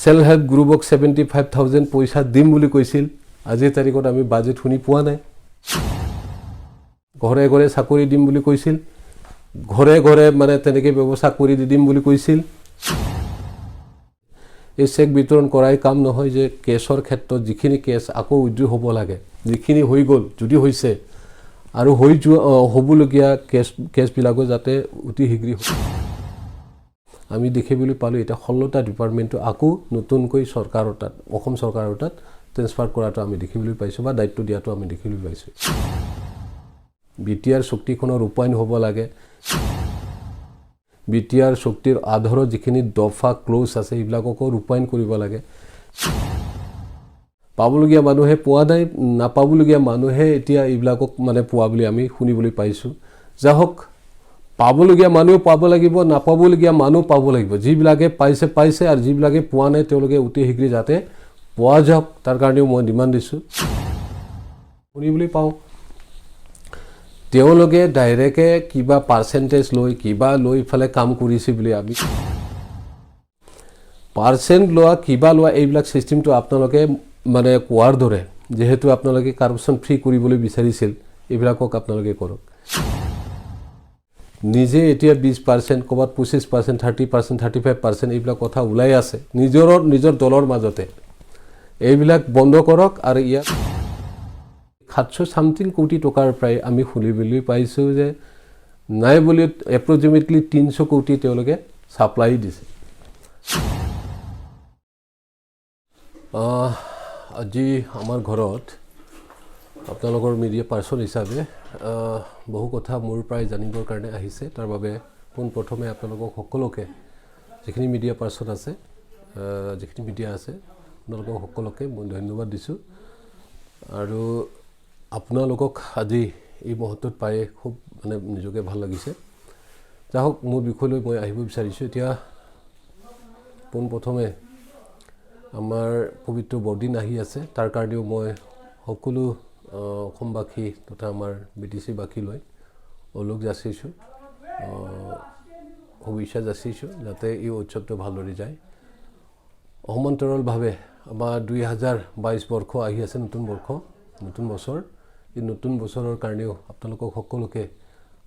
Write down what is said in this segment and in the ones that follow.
Self help গ্ৰুপক 75,000 পইচা দিম বুলি কৈছিল আজিৰ তাৰিখত আমি বাজেট শুনি পোৱা নাই ঘৰে ঘৰে চাকৰি দিম বুলি কৈছিল ঘৰে ঘৰে মানে তেনেকৈ ব্যৱস্থা কৰি দিম বুলি কৈছিল এই চেক বিতৰণ কৰাই কাম নহয় যে কেছৰ ক্ষেত্ৰত যিখিনি কেছ আকৌ উইথড্ৰ হ'ব লাগে যিখিনি হৈ গ'ল যদি হৈছে আৰু হৈ যোৱা হ'বলগীয়া কেছবিলাকো যাতে অতি শীঘ্ৰে আমি দেখিবলৈ পালোঁ এতিয়া 16টা ডিপাৰ্টমেণ্টটো আকৌ নতুনকৈ চৰকাৰৰ তাত অসম চৰকাৰৰ তাত ট্ৰেন্সফাৰ কৰাটো আমি দেখিবলৈ পাইছোঁ বা দায়িত্ব দিয়াটো আমি দেখিবলৈ পাইছোঁ বিটিআৰ চুক্তিখনৰ ৰূপায়ণ হ'ব লাগে বিটিআৰ চুক্তিৰ আধাৰত যিখিনি দফা ক্লজ আছে এইবিলাককো ৰূপায়ণ কৰিব লাগে পাবলগীয়া মানুহে পোৱা নাই নাপাবলগীয়া মানুহে এতিয়া এইবিলাকক মানে পোৱা বুলি আমি শুনিবলৈ পাইছোঁ যাহক পাবলগীয়া মানুহ পাব লাগিব নাপাবলগীয়া মানুহ পাব লাগিব যিবিলাকে পাইছে আৰু যিবিলাকে পোৱা নাই তেওঁলোকে অতি শীঘ্ৰে যাতে পোৱা যাওক তাৰ কাৰণেও মই ডিমাণ্ড দিছোঁ শুনিবলৈ পাওঁ তেওঁলোকে ডাইৰেক্টে কিবা পাৰ্চেণ্টেজ লৈ কিবা লৈ ফালে কাম কৰিছে বুলি আমি পাৰ্চেণ্ট লোৱা কিবা লোৱা এইবিলাক চিষ্টেমটো আপোনালোকে মানে কোৱাৰ দৰে যেহেতু আপোনালোকে কাৰাপশ্যন ফ্ৰী কৰিবলৈ বিচাৰিছিল এইবিলাকক আপোনালোকে কৰক নিজে এতিয়া 20% ক'ৰবাত 25% 30% 35% এইবিলাক কথা ওলাই আছে নিজৰ দলৰ মাজতে এইবিলাক বন্ধ কৰক আৰু ইয়াত 700 কোটি টকাৰ প্ৰায় আমি শুনিবলৈ পাইছোঁ যে নাই বুলি এপ্ৰক্সিমেটলি 300 কোটি তেওঁলোকে ছাপ্লাই দিছে আজি আমাৰ ঘৰত আপোনালোকৰ মিডিয়া পাৰ্চন হিচাপে বহু কথা মোৰ প্ৰায় জানিবৰ কাৰণে আহিছে তাৰ বাবে পোনপ্ৰথমে আপোনালোকক সকলোকে যিখিনি মিডিয়া পাৰ্চন আছে যিখিনি মিডিয়া আছে আপোনালোকক সকলোকে মই ধন্যবাদ দিছোঁ আৰু আপোনালোকক আজি এই মুহূৰ্তত পাই খুব মানে নিজকে ভাল লাগিছে যাহক মোৰ বিষয়লৈ মই আহিব বিচাৰিছোঁ এতিয়া পোনপ্ৰথমে আমাৰ পবিত্ৰ বৰদিন আহি আছে তাৰ কাৰণেও মই সকলো অসমবাসী তথা আমাৰ বিটিচিবাসীলৈ ওলগ যাচিছোঁ শুভেচ্ছা যাচিছোঁ যাতে এই উৎসৱটো ভালদৰে যায় সমান্তৰালভাৱে আমাৰ 2022 বৰ্ষ আহি আছে নতুন বছৰ এই নতুন বছৰৰ কাৰণেও আপোনালোকক সকলোকে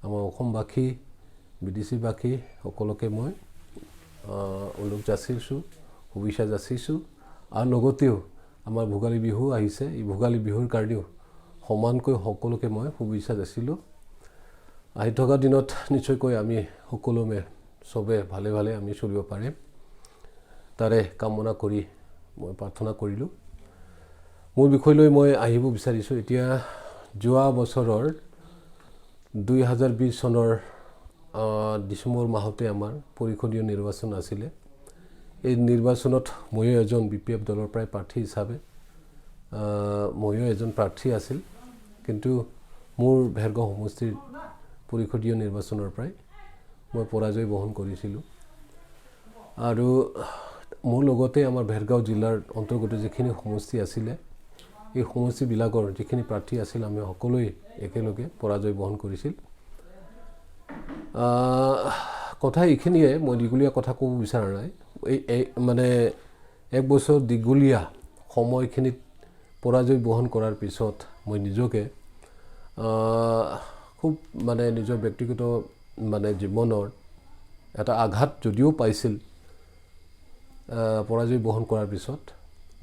আমাৰ অসমবাসী বিদেশীবাসী সকলোকে মই ওলগ যাচিছোঁ শুভেচ্ছা যাচিছোঁ আৰু লগতেও আমাৰ ভোগালী বিহু আহিছে এই ভোগালী বিহুৰ কাৰণেও সমানকৈ সকলোকে মই শুভেচ্ছা যাচিলোঁ আহি থকা দিনত নিশ্চয়কৈ আমি সকলোৱে চবে ভালে ভালে আমি চলিব পাৰিম তাৰে কামনা কৰি মই প্ৰাৰ্থনা কৰিলোঁ মোৰ বিষয়লৈ মই আহিব বিচাৰিছোঁ এতিয়া যোৱা বছৰৰ 2020 চনৰ ডিচেম্বৰ মাহতে আমাৰ পৰিষদীয় নিৰ্বাচন আছিলে এই নিৰ্বাচনত ময়ো এজন বিপিএফ দলৰ প্ৰায় প্ৰাৰ্থী হিচাপে ময়ো এজন প্ৰাৰ্থী আছিল কিন্তু মোৰ ভেৰগাঁও সমষ্টিৰ পৰিষদীয় নিৰ্বাচনৰ প্ৰায় মই পৰাজয় বহন কৰিছিলোঁ আৰু মোৰ লগতে আমাৰ ভেৰগাঁও জিলাৰ অন্তৰ্গত যিখিনি সমষ্টি আছিলে এই সমষ্টিবিলাকৰ যিখিনি প্ৰাৰ্থী আছিল আমি সকলোৱে একেলগে পৰাজয় বহন কৰিছিল কথা এইখিনিয়ে মই দীঘলীয়া কথা ক'ব বিচৰা নাই এই মানে এক বছৰ দীঘলীয়া সময়খিনিত পৰাজয় বহন কৰাৰ পিছত মই নিজকে খুব মানে নিজৰ ব্যক্তিগত মানে জীৱনৰ এটা আঘাত যদিও পাইছিল পৰাজয় বহন কৰাৰ পিছত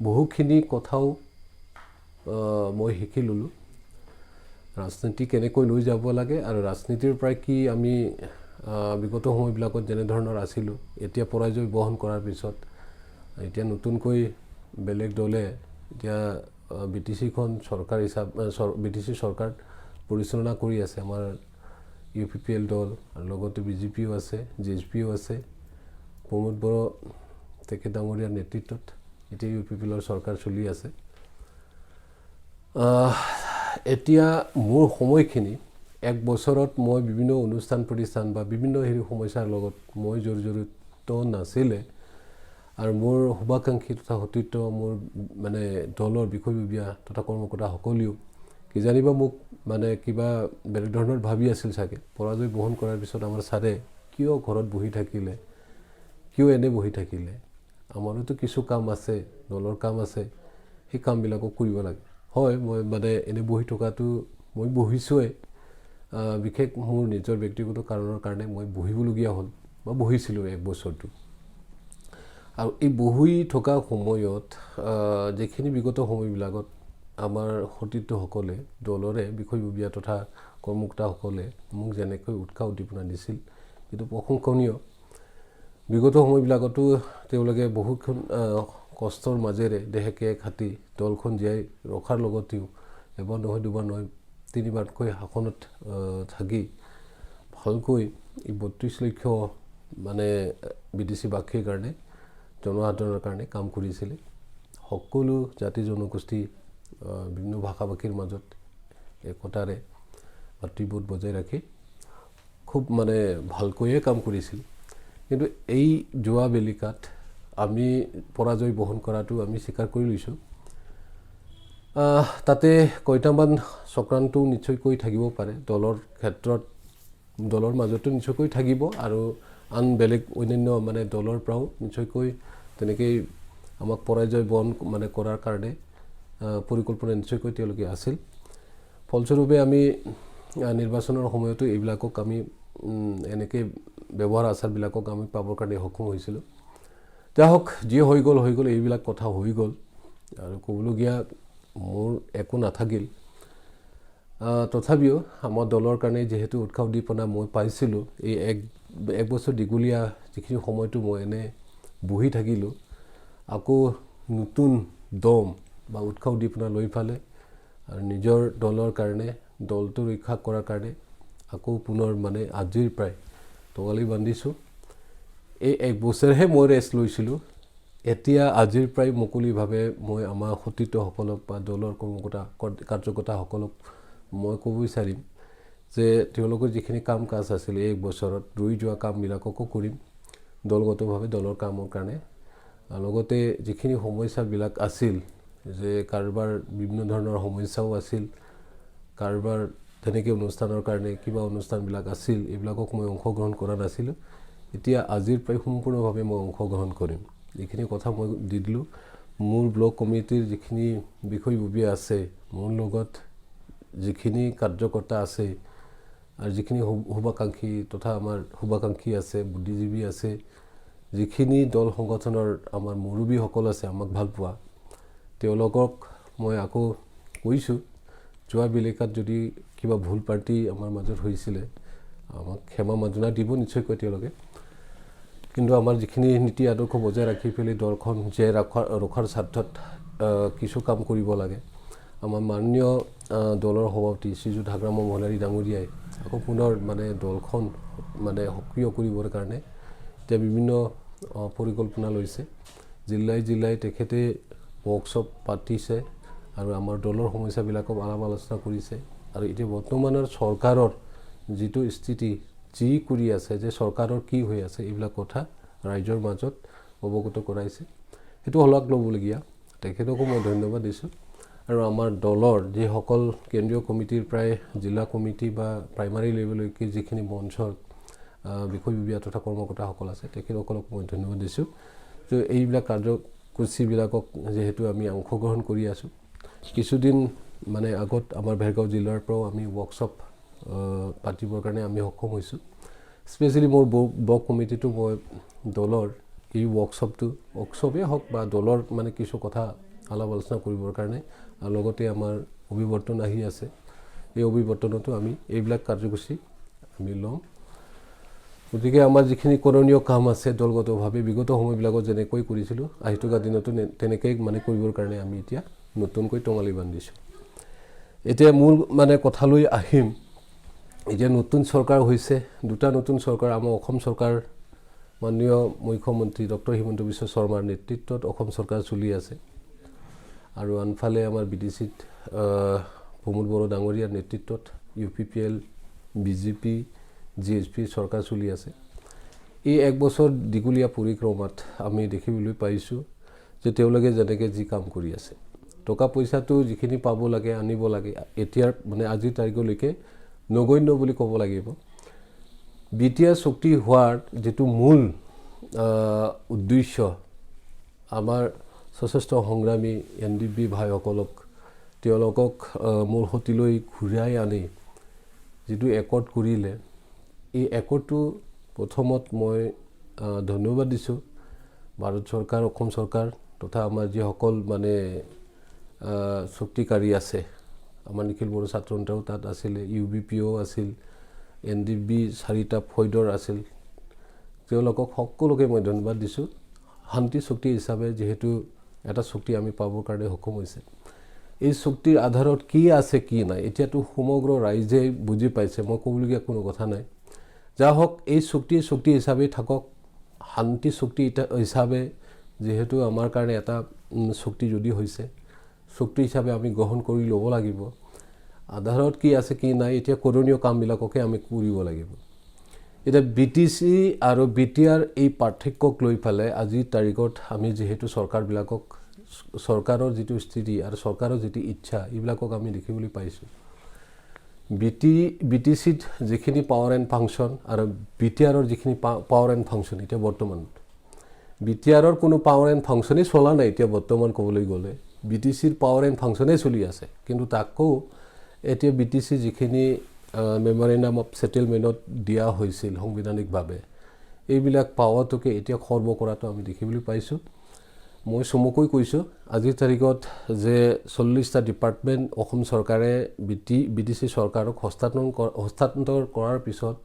বহুখিনি কথাও মই শিকি ল'লোঁ ৰাজনীতি কেনেকৈ লৈ যাব লাগে আৰু ৰাজনীতিৰ পৰাই কি আমি বিগত সময়বিলাকত যেনেধৰণৰ আছিলোঁ এতিয়া পৰাজয় বহন কৰাৰ পিছত এতিয়া নতুনকৈ বেলেগ দলে এতিয়া বিটিচিখন চৰকাৰ বিটিচি চৰকাৰ পৰিচালনা কৰি আছে আমাৰ UPPL দল আৰু লগতে BJPও আছে JSPও আছে প্ৰমোদ বড়ো তেখেত ডাঙৰীয়াৰ নেতৃত্বত এতিয়া UPPLৰ চৰকাৰ চলি আছে এতিয়া মোৰ সময়খিনি এক বছৰত মই বিভিন্ন অনুষ্ঠান প্ৰতিষ্ঠান বা বিভিন্ন সমস্যাৰ লগত মই জড়িত নাছিলে আৰু মোৰ শুভাকাংক্ষী তথা সতীৰ্থ মোৰ মানে দলৰ বিষয়ববীয়া তথা কৰ্মকৰ্তা সকলেও কি জানিবা মোক মানে কিবা বেলেগ ধৰণৰ ভাবি আছিল চাগে পৰাজয় বহন কৰাৰ পিছত আমাৰ ছাৰে কিয় ঘৰত বহি থাকিলে কিয় এনে বহি থাকিলে আমাৰোতো কিছু কাম আছে, দলৰ কাম আছে, সেই কামবিলাকক কৰিব লাগে। হয়, মই মানে এনে বহি থকাটো মই বহিছোঁৱে, বিশেষ মোৰ নিজৰ ব্যক্তিগত কাৰণৰ কাৰণে মই বহিবলগীয়া হ'ল বা বহিছিলোঁ 1 বছৰটো। আৰু এই বহি থকা সময়ত যিখিনি বিগত সময়বিলাকত আমাৰ সতীৰ্থসকলে দলৰে বিষয়ববীয়া তথা কৰ্মকৰ্তাসকলে মোক যেনেকৈ উৎসাহ উদ্দীপনা দিছিল, সেইটো প্ৰশংসনীয়। বিগত সময়বিলাকতো তেওঁলোকে বহুতখন কষ্টৰ মাজেৰে দেহেকে খাটি দলখন জীয়াই ৰখাৰ লগতেও এবাৰ নহয়, দুবাৰ নহয়, 3বাৰকৈ শাসনত থাকি ভালকৈ এই 32 লক্ষ মানে বিদেশীবাসীৰ কাৰণে, জনসাধাৰণৰ কাৰণে কাম কৰিছিলে। সকলো জাতি জনগোষ্ঠী, বিভিন্ন ভাষা ভাষীৰ মাজত একতাৰে ভাতৃবোধ বজাই ৰাখি খুব মানে ভালকৈয়ে কাম কৰিছিল। কিন্তু এই যোৱা বেলিকাত আমি পৰাজয় বহন কৰাটো আমি স্বীকাৰ কৰি লৈছোঁ। তাতে কেইটামান চক্ৰান্তও নিশ্চয়কৈ থাকিব পাৰে, দলৰ ক্ষেত্ৰত, দলৰ মাজতো নিশ্চয়কৈ থাকিব, আৰু আন বেলেগ অন্যান্য মানে দলৰ পৰাও নিশ্চয়কৈ তেনেকৈ আমাক পৰাজয় বহন মানে কৰাৰ কাৰণে পৰিকল্পনা নিশ্চয়কৈ তেওঁলোকে আছিল। ফলস্বৰূপে আমি নিৰ্বাচনৰ সময়তো এইবিলাকক আমি এনেকৈ ব্যৱহাৰ আচাৰবিলাকক আমি পাবৰ কাৰণে সক্ষম হৈছিলোঁ। যাই হওক, যি হৈ গ'ল, এইবিলাক কথা হৈ গ'ল, আৰু ক'বলগীয়া মোৰ একো নাথাকিল। তথাপিও আমাৰ দলৰ কাৰণে যিহেতু উৎসাহ উদ্দীপনা মই পাইছিলোঁ, এই এক বছৰ দীঘলীয়া যিখিনি সময়টো মই এনে বহি থাকিলোঁ, আকৌ নতুন দম বা উৎসাহ উদ্দীপনা লৈ ফালে আৰু নিজৰ দলৰ কাৰণে, দলটো ৰক্ষা কৰাৰ কাৰণে আকৌ পুনৰ মানে আজিৰ প্ৰায় টঙালি বান্ধিছোঁ। এই 1 বছৰহে মই ৰেষ্ট লৈছিলোঁ। এতিয়া আজিৰ প্ৰায় মুকলিভাৱে মই আমাৰ সতীৰ্থসকলক বা দলৰ কৰ্মকৰ্তা কাৰ্যকৰ্তাসকলক মই ক'ব বিচাৰিম যে তেওঁলোকৰ যিখিনি কাম কাজ আছিলে এই 1 বছৰত ৰৈ যোৱা কামবিলাককো কৰিম দলগতভাৱে, দলৰ কামৰ কাৰণে। লগতে যিখিনি সমস্যাবিলাক আছিল, যে কাৰোবাৰ বিভিন্ন ধৰণৰ সমস্যাও আছিল, কাৰোবাৰ তেনেকৈ অনুষ্ঠানৰ কাৰণে কিবা অনুষ্ঠানবিলাক আছিল, এইবিলাকক মই অংশগ্ৰহণ কৰা নাছিলোঁ। এতিয়া আজিৰ প্ৰায় সম্পূৰ্ণভাৱে মই অংশগ্ৰহণ কৰিম। এইখিনি কথা মই দি দিলোঁ। মোৰ ব্লক কমিটিৰ যিখিনি বিষয়ববী আছে, মোৰ লগত যিখিনি কাৰ্যকৰ্তা আছে, আৰু যিখিনি শুভাকাংক্ষী তথা আমাৰ শুভাকাংক্ষী আছে, বুদ্ধিজীৱী আছে, যিখিনি দল সংগঠনৰ আমাৰ মুৰব্বীসকল আছে আমাক ভাল পোৱা, তেওঁলোকক মই আকৌ কৈছোঁ, যোৱা বেলিকাত যদি কিবা ভুল পাৰ্টি আমাৰ মাজত হৈছিলে, আমাক ক্ষমা মাৰ্জনা দিব নিশ্চয়কৈ তেওঁলোকে। কিন্তু আমাৰ যিখিনি নীতি আদৰ্শ বজাই ৰাখি পেলাই দলখন জীয়াই ৰখাৰ স্বাৰ্থত কিছু কাম কৰিব লাগে। আমাৰ মাননীয় দলৰ সভাপতি শ্ৰীযুত হাগ্ৰাম মহলাৰী ডাঙৰীয়াই আকৌ পুনৰ মানে দলখন মানে সক্ৰিয় কৰিবৰ কাৰণে এতিয়া বিভিন্ন পৰিকল্পনা লৈছে। জিলাই জিলাই তেখেতে ৱৰ্কশ্বপ পাতিছে আৰু আমাৰ দলৰ সমস্যাবিলাকক আলাপ আলোচনা কৰিছে। আৰু এতিয়া বৰ্তমানৰ চৰকাৰৰ যিটো স্থিতি, যি কৰি আছে, যে চৰকাৰৰ কি হৈ আছে, এইবিলাক কথা ৰাইজৰ মাজত অৱগত কৰাইছে। সেইটো শলাগ ল'বলগীয়া, তেখেতকো মই ধন্যবাদ দিছোঁ। আৰু আমাৰ দলৰ যিসকল কেন্দ্ৰীয় কমিটিৰ প্ৰায় জিলা কমিটি বা প্ৰাইমাৰী লেভেললৈকে যিখিনি মঞ্চৰ বিষয়ববীয়া তথা কৰ্মকৰ্তাসকল আছে, তেখেতসকলক মই ধন্যবাদ দিছোঁ। তো এইবিলাক কাৰ্যসূচীবিলাকক যিহেতু আমি অংশগ্ৰহণ কৰি আছোঁ, কিছুদিন মানে আগত আমাৰ ভেৰগাঁও জিলাৰ পৰাও আমি ৱৰ্কশ্বপ পাতিবৰ কাৰণে আমি সক্ষম হৈছোঁ। স্পেচিয়েলি মোৰ ব্লক কমিটিটো মই দলৰ এই ৱৰ্কশ্বপেই হওক বা দলৰ মানে কিছু কথা আলাপ আলোচনা কৰিবৰ কাৰণে, আৰু লগতে আমাৰ অভিৱৰ্তন আহি আছে, এই অভিৱৰ্তনতো আমি এইবিলাক কাৰ্যসূচী আমি ল'ম। গতিকে আমাৰ যিখিনি কৰণীয় কাম আছে দলগতভাৱে বিগত সময়বিলাকত যেনেকৈ কৰিছিলোঁ, আহি থকা দিনতো তেনেকৈ মানে কৰিবৰ কাৰণে আমি এতিয়া নতুনকৈ টঙালি বান্ধিছোঁ। এতিয়া মূল মানে কথালৈ আহিম। এতিয়া নতুন চৰকাৰ হৈছে, 2টা নতুন চৰকাৰ। আমাৰ অসম চৰকাৰ মাননীয় মুখ্যমন্ত্ৰী ডক্টৰ হিমন্ত বিশ্ব শৰ্মাৰ নেতৃত্বত অসম চৰকাৰ চলি আছে, আৰু আনফালে আমাৰ বিদেশীত প্ৰমোদ বড়ো ডাঙৰীয়াৰ নেতৃত্বত UPPL, BJP, GSP চৰকাৰ চলি আছে। এই 1 বছৰ দীঘলীয়া পৰিক্ৰমাত আমি দেখিবলৈ পাইছোঁ যে তেওঁলোকে যেনেকৈ যি কাম কৰি আছে, টকা পইচাটো যিখিনি পাব লাগে, আনিব লাগে, এতিয়াৰ মানে আজিৰ তাৰিখলৈকে নগণ্য বুলি ক'ব লাগিব। BTR চুক্তি হোৱাৰ যিটো মূল উদ্দেশ্য, আমাৰ সশস্ত্ৰ সংগ্ৰামী NDB ভাইসকলক তেওঁলোকক মূল হতিলৈ ঘূৰাই আনি যিটো একৰ্ড কৰিলে এই একৰ্ডটো প্ৰথমত মই ধন্যবাদ দিছোঁ ভাৰত চৰকাৰ অসম চৰকাৰ তথা আমাৰ যিসকল মানে শক্তিকাৰী আছে আমাৰ নিখিল বড়ো ছাত্ৰ সন্থাও তাত আছিলে UBPO আছিল NDB 4টা ফৈদৰ আছিল তেওঁলোকক সকলোকে মই ধন্যবাদ দিছোঁ শান্তি চুক্তি হিচাপে যেহেতু এটা চুক্তি আমি পাবৰ কাৰণে সক্ষম হৈছে এই চুক্তিৰ আধাৰত কি আছে কি নাই এতিয়াতো সমগ্ৰ ৰাইজে বুজি পাইছে মই ক'বলগীয়া কোনো কথা নাই যা হওক এই চুক্তি হিচাপে থাকক শান্তি চুক্তি হিচাপে যেহেতু আমাৰ কাৰণে এটা চুক্তি যদি হৈছে চুক্তি হিচাপে আমি গ্ৰহণ কৰি ল'ব লাগিব আধাৰত কি আছে কি নাই এতিয়া কৰোনীয় কামবিলাককে আমি কৰিব লাগিব এটা BTC আৰু BTR এই পাৰ্থক্যক লৈ পেলাই আজিৰ তাৰিখত আমি যেহেতু চৰকাৰবিলাকক চৰকাৰৰ যিটো স্থিতি আৰু চৰকাৰৰ যিটো ইচ্ছা এইবিলাকক আমি দেখিবলৈ পাইছোঁ BTCত যিখিনি পাৱাৰ এণ্ড ফাংচন আৰু BTRৰ যিখিনি পাৱাৰ এণ্ড ফাংচন এতিয়া বৰ্তমান BTRৰ কোনো পাৱাৰ এণ্ড ফাংচনেই চলা নাই এতিয়া বৰ্তমান ক'বলৈ গ'লে BTCৰ পাৱাৰ এণ্ড ফাংচনেই চলি আছে কিন্তু তাকো এতিয়া BTC যিখিনি মেমৰেণ্ডাম অফ সেটেলমেণ্টত দিয়া হৈছিল সংবিধানিকভাৱে এইবিলাক পাৱাৰটোকে এতিয়া খৰ্ব কৰাটো আমি দেখিবলৈ পাইছোঁ মই চমুকৈ কৈছোঁ আজিৰ তাৰিখত যে 40টা ডিপাৰ্টমেণ্ট অসম চৰকাৰে BTC চৰকাৰক হস্তান্তৰ কৰাৰ পিছত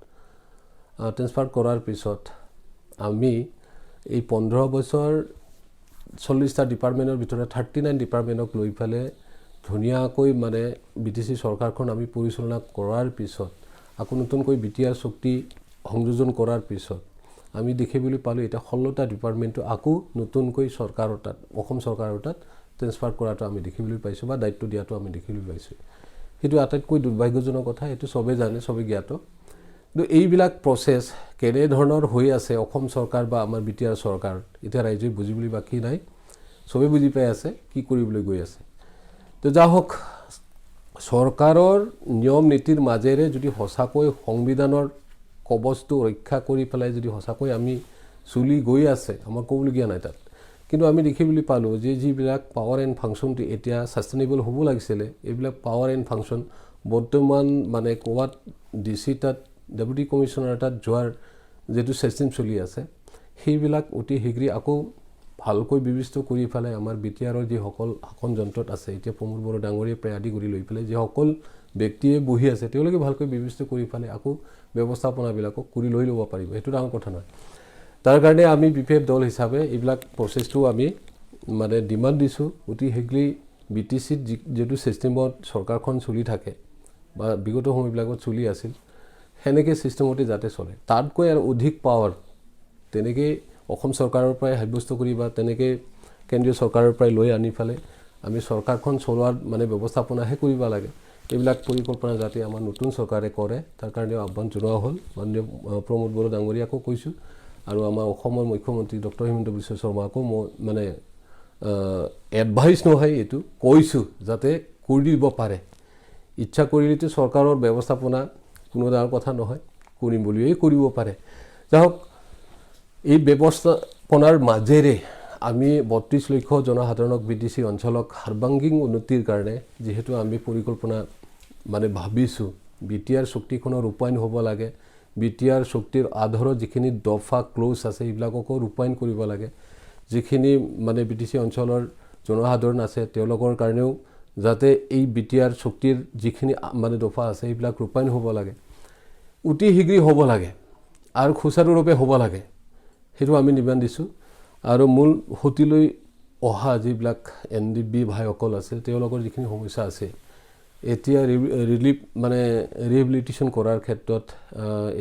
ট্ৰেন্সফাৰ কৰাৰ পিছত আমি এই 15 বছৰ 40টা ডিপাৰ্টমেণ্টৰ ভিতৰত 39 ডিপাৰ্টমেণ্টক লৈ পেলাই ধুনীয়াকৈ মানে BTC চৰকাৰখন আমি পৰিচালনা কৰাৰ পিছত আকৌ নতুনকৈ BTR চুক্তি সংযোজন কৰাৰ পিছত আমি দেখিবলৈ পালোঁ এটা 16টা ডিপাৰ্টমেণ্টটো আকৌ নতুনকৈ চৰকাৰৰ তাত অসম চৰকাৰৰ তাত ট্ৰেন্সফাৰ কৰাটো আমি দেখিবলৈ পাইছোঁ বা দায়িত্ব দিয়াটো আমি দেখিবলৈ পাইছোঁ সেইটো আটাইতকৈ দুৰ্ভাগ্যজনক কথা এইটো সবে জানে সবে জ্ঞাত কিন্তু এইবিলাক প্ৰচেছ কেনে ধৰণৰ হৈ আছে অসম চৰকাৰ বা আমাৰ BTR চৰকাৰ এতিয়া ৰাইজে বুজিবলৈ বাকী নাই সবে বুজি পাই আছে কি কৰিবলৈ গৈ আছে তো যা হওক চৰকাৰৰ নিয়ম নীতিৰ মাজেৰে যদি সঁচাকৈ সংবিধানৰ কবচটো ৰক্ষা কৰি পেলাই যদি সঁচাকৈ আমি চলি গৈ আছে আমাৰ ক'বলগীয়া নাই তাত কিন্তু আমি দেখিবলৈ পালোঁ যে যিবিলাক পাৱাৰ এণ্ড ফাংচনটো এতিয়া সাষ্টেইনেবল হ'ব লাগিছিলে এইবিলাক পাৱাৰ এণ্ড ফাংচন বৰ্তমান মানে ক'ৰবাত DC তাত ডেপুটি কমিশ্যনাৰ তাত যোৱাৰ যেটো চিষ্টেম চলি আছে সেইবিলাক অতি শীঘ্ৰে আকৌ ভালকৈ বিবেচিত কৰি পেলাই আমাৰ BTRৰ যিসকল শাসন যন্ত্ৰত আছে এতিয়া প্ৰমোদ বড়ো ডাঙৰীয়ে প্ৰায় আদি কৰি লৈ পেলাই যিসকল ব্যক্তিয়ে বহি আছে তেওঁলোকে ভালকৈ বিবেচিত কৰি পেলাই আকৌ ব্যৱস্থাপনাবিলাকক কৰি লৈ ল'ব পাৰিব সেইটো ডাঙৰ কথা নহয় তাৰ কাৰণে আমি BPF দল হিচাপে এইবিলাক প্ৰচেছটো আমি মানে ডিমাণ্ড দিছোঁ অতি শীঘ্ৰে BTCত যেটো চিষ্টেমত চৰকাৰখন চলি থাকে বা বিগত সময়বিলাকত চলি আছিল সেনেকৈ চিষ্টেমতে যাতে চলে তাতকৈ আৰু অধিক পাৱাৰ তেনেকৈ অসম চৰকাৰৰ পৰাই সাব্যস্ত কৰি বা তেনেকৈ কেন্দ্ৰীয় চৰকাৰৰ পৰাই লৈ আনি পেলাই আমি চৰকাৰখন চলোৱাৰ মানে ব্যৱস্থাপনাহে কৰিব লাগে এইবিলাক পৰিকল্পনা যাতে আমাৰ নতুন চৰকাৰে কৰে তাৰ কাৰণে আহ্বান জনোৱা হ'ল মাননীয় প্ৰমোদ বড়ো ডাঙৰীয়াকো কৈছোঁ আৰু আমাৰ অসমৰ মুখ্যমন্ত্ৰী ডক্টৰ হিমন্ত বিশ্ব শৰ্মাকো মই মানে এডভাইচ নহয় এইটো কৈছোঁ যাতে কৰি দিব পাৰে ইচ্ছা কৰিলেতো চৰকাৰৰ ব্যৱস্থাপনা কোনো ডাঙৰ কথা নহয় কৰিম বুলিয়েই কৰিব পাৰে যাওক এই ব্যৱস্থাপনাৰ মাজেৰে আমি 32 লক্ষ জনসাধাৰণক BTC অঞ্চলক সৰ্বাংগীন উন্নতিৰ কাৰণে যেহেতু আমি পৰিকল্পনা মানে ভাবিছোঁ BTR চুক্তিখনৰ ৰূপায়ণ হ'ব লাগে BTR চুক্তিৰ আধাৰত যিখিনি দফা ক্লজ আছে এইবিলাককো ৰূপায়ণ কৰিব লাগে যিখিনি মানে BTC অঞ্চলৰ জনসাধাৰণ আছে তেওঁলোকৰ কাৰণেও যাতে এই BTR চুক্তিৰ যিখিনি মানে দফা আছে এইবিলাক ৰূপায়ণ হ'ব লাগে অতি শীঘ্ৰে হ'ব লাগে আৰু খুচৰুৰূপে হ'ব লাগে সেইটো আমি নিবেদন দিছোঁ আৰু মূল হতিলৈ অহা যিবিলাক NDB ভাইসকল আছে তেওঁলোকৰ যিখিনি সমস্যা আছে এতিয়া ৰিলিফ মানে ৰিহেবিলিটেশ্যন কৰাৰ ক্ষেত্ৰত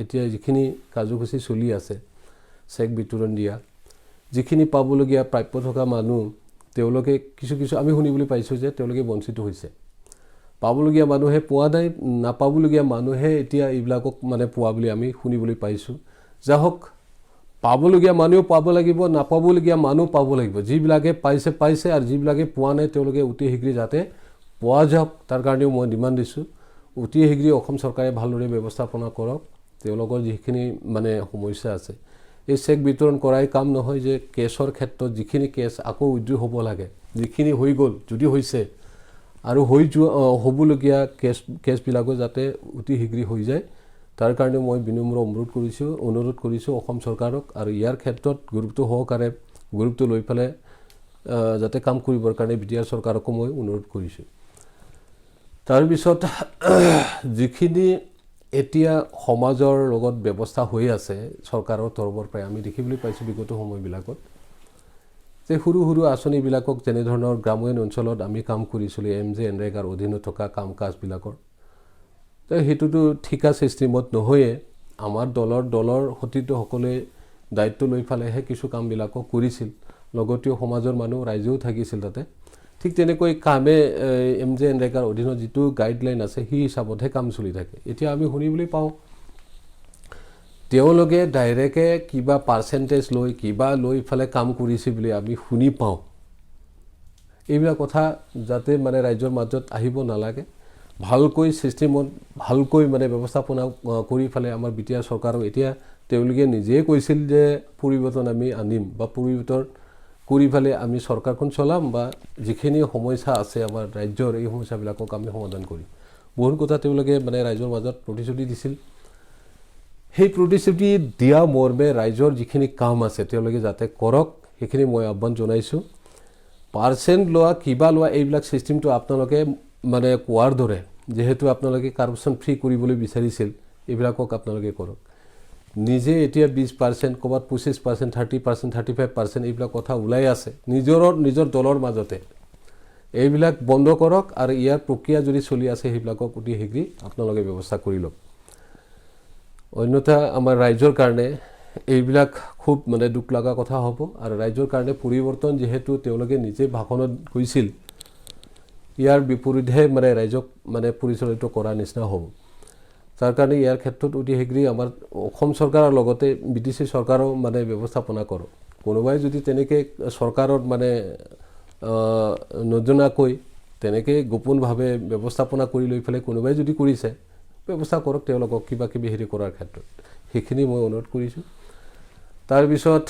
এতিয়া যিখিনি কাৰ্যসূচী চলি আছে চেক বিতৰণ দিয়া যিখিনি পাবলগীয়া প্ৰাপ্য থকা মানুহ তেওঁলোকে কিছু আমি শুনিবলৈ পাইছোঁ যে তেওঁলোকে বঞ্চিত হৈছে পাবলগীয়া মানুহে পোৱা নাই নাপাবলগীয়া মানুহে এতিয়া এইবিলাকক মানে পোৱা বুলি আমি শুনিবলৈ পাইছোঁ যা হওক পাবলগীয়া মানুহ পাব লাগিব নাপাবলগীয়া মানুহ পাব লাগিব যিবিলাকে পাইছে আৰু যিবিলাকে পোৱা নাই তেওঁলোকে অতি শীঘ্ৰে যাতে পোৱা যাওক তাৰ কাৰণেও মই ডিমাণ্ড দিছোঁ অতি শীঘ্ৰে অসম চৰকাৰে ভালদৰে ব্যৱস্থাপনা কৰক তেওঁলোকৰ যিখিনি মানে সমস্যা আছে এই চেক বিতৰণ কৰাই কাম নহয় যে কেছৰ ক্ষেত্ৰত যিখিনি কেছ আকৌ উইথড্ৰ হ'ব লাগে, যিখিনি হৈ গ'ল যদি হৈছে আৰু হ'বলগীয়া কেছবিলাকো যাতে অতি শীঘ্ৰ হৈ যায়, তাৰ কাৰণে মই বিনম্ৰ অনুৰোধ কৰিছোঁ অসম চৰকাৰক, আৰু ইয়াৰ ক্ষেত্ৰত গুৰুত্ব লৈ পেলাই যাতে কাম কৰিবৰ কাৰণে বিটিআৰ চৰকাৰকো মই অনুৰোধ কৰিছোঁ। তাৰপিছত যিখিনি এতিয়া সমাজৰ লগত ব্যৱস্থা হৈ আছে চৰকাৰৰ তৰফৰ পৰাই আমি দেখিবলৈ পাইছোঁ বিগত সময়বিলাকত, যে সৰু আঁচনিবিলাকক যেনেধৰণৰ গ্ৰাম্য অঞ্চলত আমি কাম কৰিছিলোঁ MJNREGAৰ অধীনত থকা কাম কাজবিলাকৰ, তো সেইটোতো ঠিকা ছিষ্টেমত নহয়ে আমাৰ দলৰ সতীৰ্থসকলে দায়িত্ব লৈ পেলাইহে কিছু কামবিলাকক কৰিছিল, লগতেও সমাজৰ মানুহ ৰাইজেও থাকিছিল তাতে। ঠিক তেনেকৈ কামে MJNREGAৰ অধীনত যিটো গাইডলাইন আছে সেই হিচাপতহে কাম চলি থাকে। এতিয়া আমি শুনিবলৈ পাওঁ তেওঁলোকে ডাইৰেক্টে কিবা পাৰ্চেণ্টেজ লৈ পেলাই কাম কৰিছে বুলি আমি শুনি পাওঁ। এইবিলাক কথা যাতে মানে ৰাইজৰ মাজত আহিব নালাগে, ভালকৈ ছিষ্টেমত ভালকৈ মানে ব্যৱস্থাপনা কৰি পেলাই আমাৰ বিটিআৰ চৰকাৰক এতিয়া তেওঁলোকে নিজেই কৈছিল যে পৰিৱৰ্তন আমি আনিম বা পৰিৱৰ্তন কৰি পেলাই আমি চৰকাৰখন চলাম বা যিখিনি সমস্যা আছে আমাৰ ৰাজ্যৰ এই সমস্যাবিলাকক আমি সমাধান কৰিম। বহুত কথা তেওঁলোকে মানে ৰাইজৰ মাজত প্ৰতিশ্ৰুতি দিছিল। সেই প্ৰতিশ্ৰুতি দিয়া মৰ্মে ৰাইজৰ যিখিনি কাম আছে তেওঁলোকে যাতে কৰক সেইখিনি মই আহ্বান জনাইছোঁ। পাৰ্চেণ্ট লোৱা কিবা লোৱা এইবিলাক ছিষ্টেমটো আপোনালোকে মানে কোৱাৰ দৰে যেহেতু আপোনালোকে কাৰাপশ্যন ফ্ৰী কৰিবলৈ বিচাৰিছিল এইবিলাকক আপোনালোকে কৰক। নিজে এতিয়া 20%, ক'ৰবাত 25%, 30%, 35% এইবিলাক কথা ওলাই আছে নিজৰ দলৰ মাজতে। এইবিলাক বন্ধ কৰক আৰু ইয়াৰ প্ৰক্ৰিয়া যদি চলি আছে সেইবিলাকক অতি শীঘ্ৰ আপোনালোকে ব্যৱস্থা কৰি লওক। অন্যথা আমাৰ ৰাইজৰ কাৰণে এইবিলাক খুব মানে দুখ লগা কথা হ'ব, আৰু ৰাইজৰ কাৰণে পৰিৱৰ্তন যিহেতু তেওঁলোকে নিজে ভাষণত কৈছিল ইয়াৰ বিপৰীতহে মানে ৰাইজক মানে পৰিচালিত কৰাৰ নিচিনা হ'ব। তাৰ কাৰণে ইয়াৰ ক্ষেত্ৰত অতি শীঘ্ৰ আমাৰ অসম চৰকাৰৰ লগতে BTC চৰকাৰো মানে ব্যৱস্থাপনা কৰক। কোনোবাই যদি তেনেকৈ চৰকাৰত মানে নজনাকৈ তেনেকৈ গোপনভাৱে ব্যৱস্থাপনা কৰি লৈ পেলাই কোনোবাই যদি কৰিছে ব্যৱস্থা কৰক তেওঁলোকক কিবাকিবি হেৰি কৰাৰ ক্ষেত্ৰত, সেইখিনি মই অনুৰোধ কৰিছোঁ। তাৰপিছত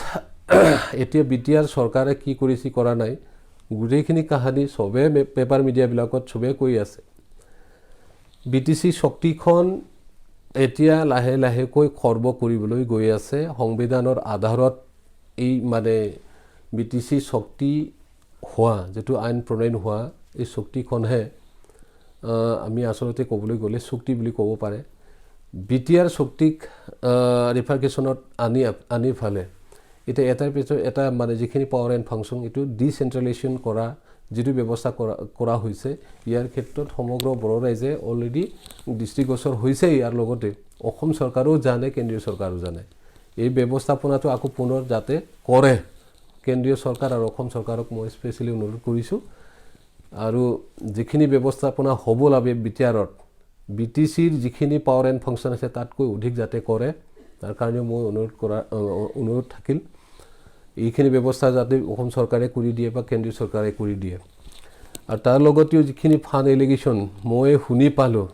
এতিয়া বিটিআৰ চৰকাৰে কি কৰিছে কৰা নাই গোটেইখিনি কাহানি চবেই পেপাৰ মিডিয়াবিলাকত চবেই কৈ আছে। BTC শক্তিখন এতিয়া লাহেকৈ খৰ্ব কৰিবলৈ গৈ আছে। সংবিধানৰ আধাৰত এই মানে BTC শক্তি হোৱা যিটো আইন প্ৰণয়ন হোৱা এই শক্তিখনহে আমি আচলতে ক'বলৈ গ'লে চুক্তি বুলি ক'ব পাৰে। বিটিআৰ শক্তিক ৰিফাৰ্কেশ্যনত আনি ফালে এতিয়া এটাৰ পিছত এটা মানে যিখিনি পাৱাৰ এণ্ড ফাংচন এইটো ডিচেন্ট্ৰেলাইজেশ্যন কৰা যিটো ব্যৱস্থা কৰা হৈছে ইয়াৰ ক্ষেত্ৰত সমগ্ৰ বড়ো ৰাইজে অলৰেডি দৃষ্টিগোচৰ হৈছে। ইয়াৰ লগতে অসম চৰকাৰেও জানে, কেন্দ্ৰীয় চৰকাৰেও জানে। এই ব্যৱস্থাপনাটো আকৌ পুনৰ যাতে কৰে কেন্দ্ৰীয় চৰকাৰ আৰু অসম চৰকাৰক মই স্পেচিয়েলি অনুৰোধ কৰিছোঁ। আৰু যিখিনি ব্যৱস্থাপনা হ'ব লাগে বিটিআৰত BTCৰ যিখিনি পাৱাৰ এণ্ড ফাংচন আছে তাতকৈ অধিক যাতে কৰে তাৰ কাৰণে মই অনুৰোধ থাকিল। এইখিনি ব্যৱস্থা যাতে অসম চৰকাৰে কৰি দিয়ে বা কেন্দ্ৰীয় চৰকাৰে কৰি দিয়ে। আৰু তাৰ লগতেও যিখিনি ফাণ্ড এলিগেশ্যন মই শুনি পালোঁ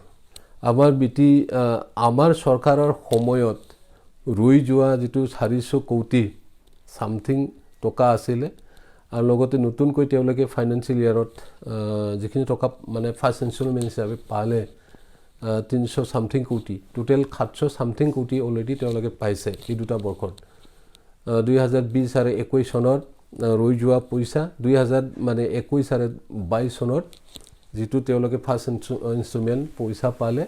আমাৰ চৰকাৰৰ সময়ত ৰৈ যোৱা যিটো 400 কোটি ছামথিং টকা আছিলে, আৰু লগতে নতুনকৈ তেওঁলোকে ফাইনেন্সিয়েল ইয়াৰত যিখিনি টকা মানে ফাৰ্ষ্ট ইনষ্টলমেণ্ট হিচাপে পালে 300 ছামথিং কোটি, টোটেল 700 ছামথিং কোটি অলৰেডি তেওঁলোকে পাইছে এই দুটা বৰ্ষত। 2020 আৰু 21 চনত ৰৈ যোৱা পইচা 2021 আৰু 22 চনত যিটো তেওঁলোকে ফাৰ্ষ্ট ইনষ্টলমেণ্ট পইচা পালে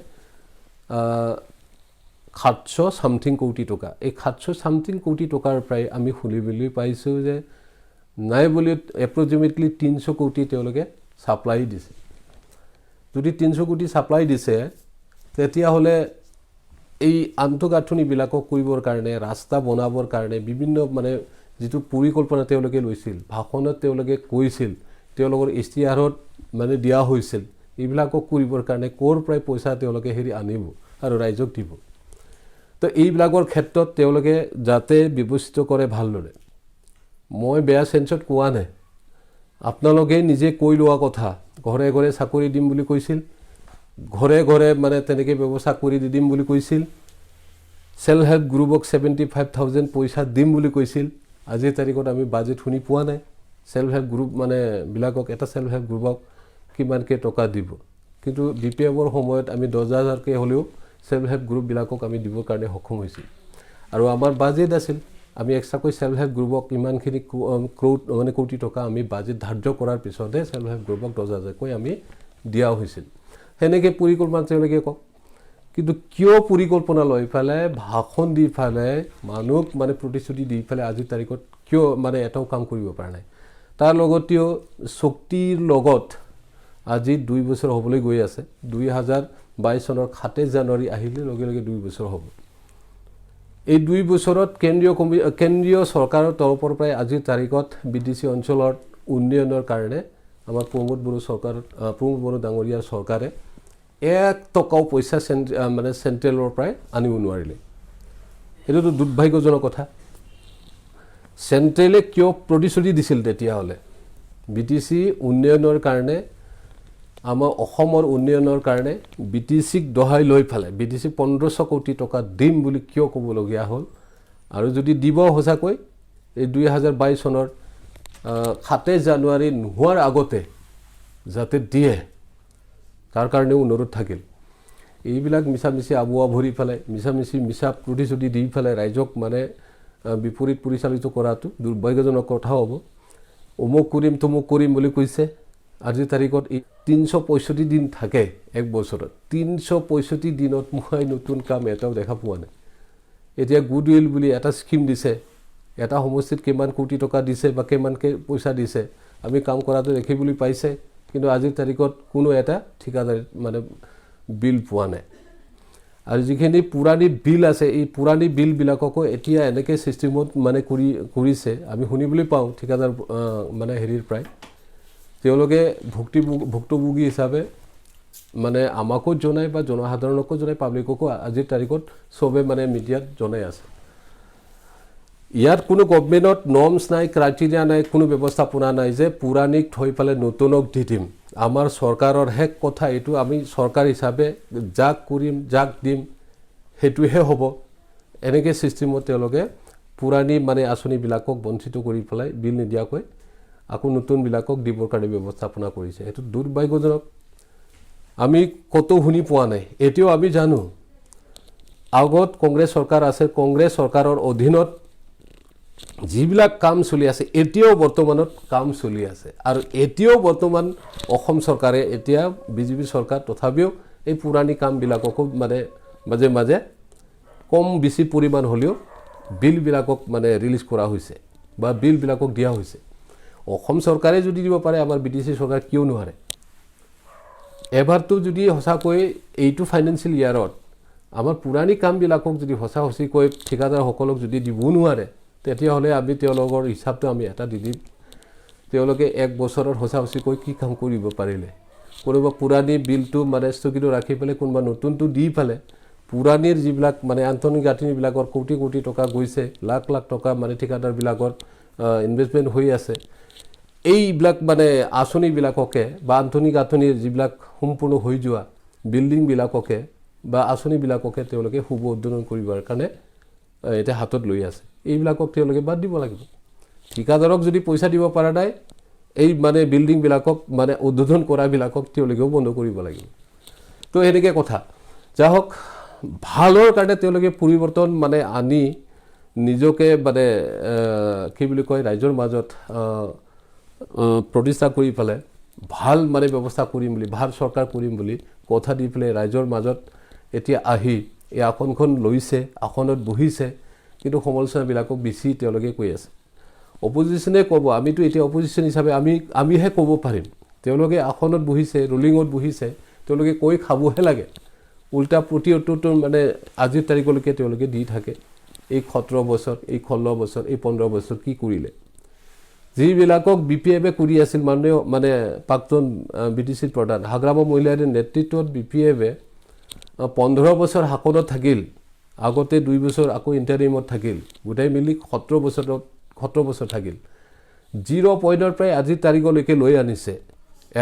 700 ছামথিং কোটি টকা। এই 700 ছামথিং কোটি টকাৰ প্ৰায় আমি শুনিবলৈ পাইছোঁ যে নাই বুলি এপ্ৰক্সিমেটলি 300 কোটি তেওঁলোকে ছাপ্লাই দিছে। যদি 300 কোটি ছাপ্লাই দিছে তেতিয়াহ'লে এই আন্তঃগাঁথনিবিলাকক কৰিবৰ কাৰণে ৰাস্তা বনাবৰ কাৰণে বিভিন্ন মানে যিটো পৰিকল্পনা তেওঁলোকে লৈছিল, ভাষণত তেওঁলোকে কৈছিল, তেওঁলোকৰ ইস্তিহাৰত মানে দিয়া হৈছিল, এইবিলাকক কৰিবৰ কাৰণে ক'ৰ পৰাই পইচা তেওঁলোকে আনিব আৰু ৰাইজক দিব। তো এইবিলাকৰ ক্ষেত্ৰত তেওঁলোকে যাতে ব্যৱস্থিত কৰে ভালদৰে। মই বেয়া চেঞ্চত কোৱা নাই, আপোনালোকে নিজে কৈ লোৱা কথা। ঘৰে ঘৰে চাকৰি দিম বুলি কৈছিল, ঘৰে ঘৰে মানে তেনেকৈ ব্যৱস্থা কৰি দিম বুলি কৈছিল। সেলফ হেল্প গ্ৰুপক 75,000 পইচা দিম বুলি কৈছিল আজিৰ তাৰিখত আমি বাজেট শুনি পোৱা নাই সেলফ হেল্প গ্ৰুপ মানে বিলাকক এটা সেলফ হেল্প গ্ৰুপক কিমানকে টকা দিব কিন্তু বিপিএফৰ সময়ত আমি 10,000 কে হলেও সেলফ হেল্প গ্ৰুপ বিলাকক আমি দিবৰ কাৰণে সক্ষম হৈছিল আৰু আমাৰ বাজেট আছিল আমি এক্সট্ৰাকৈ সেলফ হেল্প গ্ৰুপক ইমানখিনি মানে কোটি টকা আমি বাজেট ধাৰ্য কৰাৰ পিছতে সেলফ হেল্প গ্ৰুপক 10,000 কৈ আমি দিয়া হৈছিল হেনেকে পৰিকল্পনা তেওঁলোকে কক কিন্তু কিয় পৰিকল্পনা লৈ ফালে ভাষণ দি ফালে মানুহ মানে প্ৰতিশ্ৰুতি দি ফালে আজিৰ তাৰিখত কিয় মানে এটাও কাম কৰিব পৰা নাই তাৰ লগতেও শক্তিৰ লগত আজি 2 বছৰ হ'বলৈ গৈ আছে 2022 চনৰ 7 জানুৱাৰী আহিলে লগে লগে 2 বছৰ হ'ব এই 2 বছৰত কেন্দ্ৰীয় চৰকাৰৰ তৰফৰ পৰা আজিৰ তাৰিখত বিডিসি অঞ্চলৰ উন্নয়নৰ কাৰণে আমাৰ প্ৰমোদ বড়ো ডাঙৰীয়াৰ চৰকাৰে 1 টকাও পইচা মানে সেন্ট্ৰেলৰ পৰা আনিব নোৱাৰিলে এটো দুৰ্ভাগ্যজনক কথা সেন্ট্ৰেলে কিয় প্ৰতিশ্ৰুতি দিছিল তেতিয়া হলে বিটিসি উন্নয়নৰ কাৰণে আমাৰ অসমৰ উন্নয়নৰ কাৰণে বিটিসিক দহাই লৈ ফালে বিটিসি 1500 কোটি টকা দিম বুলি কিয় ক'বলগীয়া হ'ল আৰু যদি দিব হসাকৈ এই 2022 চনৰ 7 জানুৱাৰী নোৱাৰ আগতে যাতে দিয়ে তাৰ কাৰণে অনুৰোধ থাকিল এইবিলাক মিছামিছি আবুৱা ভৰি ফালে মিছা প্ৰতিশ্ৰুতি দি ফালে ৰাইজক মানে বিপৰীত পৰিচালিত কৰাটো দুৰ্ভাগ্যজনক কথা হ'ব অমুক কৰিম তমুক কৰিম বুলি কৈছে আজিৰ তাৰিখত 365 দিন থাকে এক বছৰত 365 দিনত মই নতুন কাম এটাও দেখা পোৱা নাই এতিয়া গুডউইল বুলি এটা স্কিম দিছে এটা সমষ্টিত কিমান কোটি টকা দিছে বা কিমানকে পইচা দিছে আমি কাম কৰাটো দেখিবলৈ পাইছে কিন্তু আজিৰ তাৰিখত কোনো এটা ঠিকাদাৰ মানে বিল পোৱা নাই আৰু যিখিনি পুৰাণী বিল আছে এই পুৰাণী বিল বিলাককো এতিয়া এনেকে সিস্টেমত মানে কৰিছে আমি শুনিবলৈ পাওঁ ঠিকাদাৰ মানে হেৰিৰ প্ৰায় তেওঁলোকে ভুক্তভোগী হিচাপে মানে আমাকো জনাই বা জনসাধাৰণকো জনাই পাব্লিককো আজিৰ তাৰিখত সবে মানে মিডিয়াত জনাই আছে ইয়াত কোনো গভৰ্ণমেণ্টত নৰ্মছ নাই ক্ৰাইটেৰিয়া নাই কোনো ব্যৱস্থাপনা নাই যে পুৰাণিক থৈ পালে নতুনক দি দিম আমাৰ চৰকাৰৰ হেক কথা এটো আমি চৰকাৰ হিচাপে যাক কৰিম যাক দিম হেতুহে হ'ব এনেকে সিস্টেমত তেওঁলোকে পুৰাণী মানে আঁচনি বিলাকক বঞ্চিত কৰি ফলাই বিল নিদিয়াকৈ আকৌ নতুন বিলাকক দিবৰ কাৰণে ব্যৱস্থাপনা কৰিছে এটো দুৰ্ভাগ্যজনক আমি কত শুনি পোৱা নাই এতিয়াও আমি জানো আগত কংগ্ৰেছ চৰকাৰ আছে কংগ্ৰেছ চৰকাৰৰ অধীনত যিবিলাক কাম চলি আছে এতিয়াও বৰ্তমানত কাম চলি আছে আৰু এতিয়াও বৰ্তমান অসম চৰকাৰে এতিয়া বিজেপি চৰকাৰ তথাপিও এই পুৰাণী কাম বিলাকক মানে মাজে মাজে কম বেছি পৰিমাণ হলিও বিল বিলাকক মানে ৰিলিজ কৰা হৈছে বা বিল বিলাকক দিয়া হৈছে অসম চৰকাৰে যদি দিব পাৰে আমাৰ বিটিসি চৰকাৰ কিয় নোৱাৰে এবাৰটো যদি হসাকৈ এইটো ফাইনান্সিয়েল ইয়াৰত আমাৰ পুৰাণী কাম বিলাকক যদি হসাহসিকৈ ঠিকাদাৰ সকলক যদি দিব নোৱাৰে তেতিয়া হলে আমি তেওঁলোকৰ হিচাপটো আমি এটা দি দিম তেওঁলোকে 1 বছৰৰ হসাহসিকৈ কি কাম কৰিব পাৰিলে কোনোবা পুৰাণী বিলটো মানে স্থগিত ৰাখি পেলে কোনোবা নতুনটো দি পালে পুৰাণীৰ যিবিলাক মানে আন্তনিক গাঁথনি বিলাকৰ কোটি কোটি টকা গৈছে লাখ লাখ টকা মানে ঠিকাদাৰ বিলাকৰ ইনভেষ্টমেন্ট হৈ আছে এইবিলাক মানে আঁচনি বিলাককে বা আন্তনিক গাঁথনিৰ যিবিলাক সম্পূৰ্ণ হৈ যোৱা বিল্ডিং বিলাককে বা আঁচনি বিলাককে তেওঁলোকে শুভ উদ্বোধন কৰিবৰ কাৰণে এটা হাতত লৈ আছে এইবিলাকক তেওঁলোকে বাদ দিব লাগিব ঠিকাদাৰক যদি পইচা দিব পৰা নাই এই মানে বিল্ডিং বিলাকক মানে উদ্বোধন কৰা বিলাকক তেওঁলোকেও বন্ধ কৰিব লাগিব তো এনেকে কথা যাহক ভালৰ কাৰণে তেওঁলোকে পৰিৱৰ্তন মানে আনি নিজকে মানে কি বুলি কয় ৰাইজৰ মাজত প্ৰতিষ্ঠা কৰি ফেলে ভাল মানে ব্যৱস্থা কৰিম বুলি ভাল চৰকাৰ কৰিম বুলি কথা দি ফেলে ৰাইজৰ মাজত এতিয়া আহি এই আসনখন লৈছে আসনত বহিছে কিন্তু সমালোচনা বিলাকক বেছি তেওঁলোকে কৈ আছে অপজিশনে ক'ব আমিতো এতিয়া অপজিশন হিচাপে আমিহে ক'ব পাৰিম তেওঁলোকে আসনত বহিছে ৰুলিঙত বহিছে তেওঁলোকে কৈ খাবহে লাগে উল্টা প্ৰতিউত্তৰটো মানে আজিৰ তাৰিখলৈকে তেওঁলোকে দি থাকে এই 17 বছৰ এই 16 বছৰ এই 15 বছৰ কি কৰিলে যিবিলাকক বিপিএফে কৰি আছিল মানে প্ৰাক্তন বিটিসিৰ প্ৰধান হাগ্ৰাম মহিলাৰ নেতৃত্বত বিপিএফে 15 বছৰ হাকনত থাকিল আগতে 2 বছৰ আকৌ ইন্টাৰিমত থাকিল গোটাই মিলি 17 বছৰ থাকিল 0 পইণ্টৰ পৰা আজিৰ তাৰিখলৈকে লৈ আনিছে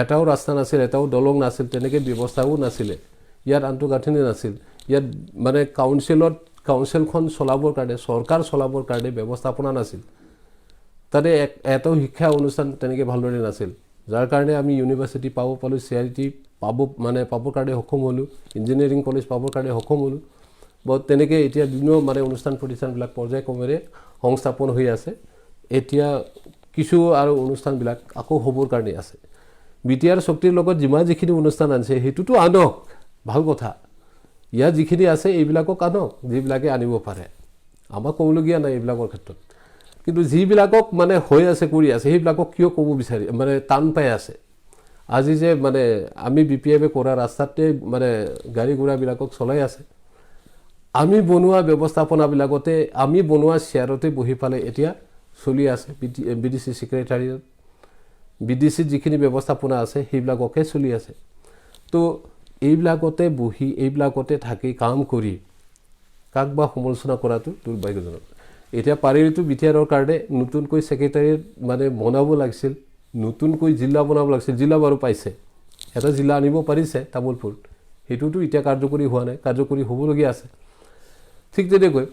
এটাও ৰাস্তা নাছিল এটাও দলং নাছিল তেনেকে ব্যৱস্থাও নাছিল ইয়াত আন্তঃগাঁথনি নাছিল ইয়াত মানে কাউন্সিলত কাউন্সিলখন চলাবৰ কাৰণে চৰকাৰ চলাবৰ কাৰণে ব্যৱস্থাপনা নাছিল তাতে এটাও শিক্ষা অনুষ্ঠান তেনেকৈ ভালদৰে নাছিল যাৰ কাৰণে আমি ইউনিভাৰ্চিটি পাব পালোঁ CIT পাবৰ কাৰণে সক্ষম হ'লোঁ ইঞ্জিনিয়াৰিং কলেজ পাবৰ কাৰণে সক্ষম হ'লোঁ বহুত তেনেকৈ এতিয়া বিভিন্ন অনুষ্ঠান প্ৰতিষ্ঠানবিলাক পৰ্যায়ক্ৰমেৰে সংস্থাপন হৈ আছে এতিয়া কিছু আৰু অনুষ্ঠানবিলাক আকৌ হ'বৰ কাৰণে আছে BTR শক্তিৰ লগত যিখিনি অনুষ্ঠান আছে সেইটোতো আনক ভাল কথা ইয়াৰ যিখিনি আছে এইবিলাকক আনক যিবিলাকে আনিব পাৰে আমাক ক'বলগীয়া নাই এইবিলাকৰ ক্ষেত্ৰত কিন্তু যিবিলাকক হৈ আছে কৰি আছে সেইবিলাকক কিয় ক'ব বিচাৰি টান পাই আছে আজি যে আমি BPF কৰা ৰাস্তাতে গাড়ী ঘোঁৰাবিলাকক চলাই আছে আমি বনোৱা ব্যৱস্থাপনাবিলাকতে আমি বনোৱা চেয়াৰতে বহি পালে এতিয়া চলি আছে BDC সেক্ৰেটাৰিয়েট BDC যিখিনি ব্যৱস্থাপনা আছে সেইবিলাককে চলি আছে তো এইবিলাকতে বহি এইবিলাকতে থাকি কাম কৰি কাক বা সমালোচনা কৰাটো দুৰ্ভাগ্যজনক এতিয়া পাৰিলেতো BTRৰ কাৰণে নতুনকৈ সেক্ৰেটাৰিয়েট বনাব লাগিছিল নতুনকৈ জিলা বনাব লাগিছিল জিলা বাৰু পাইছে এটা জিলা আনিব পাৰিছে তামুলপুৰ সেইটোতো এতিয়া কাৰ্যকৰী হোৱা নাই কাৰ্যকৰী হ'বলগীয়া আছে ঠিক তেনেকৈ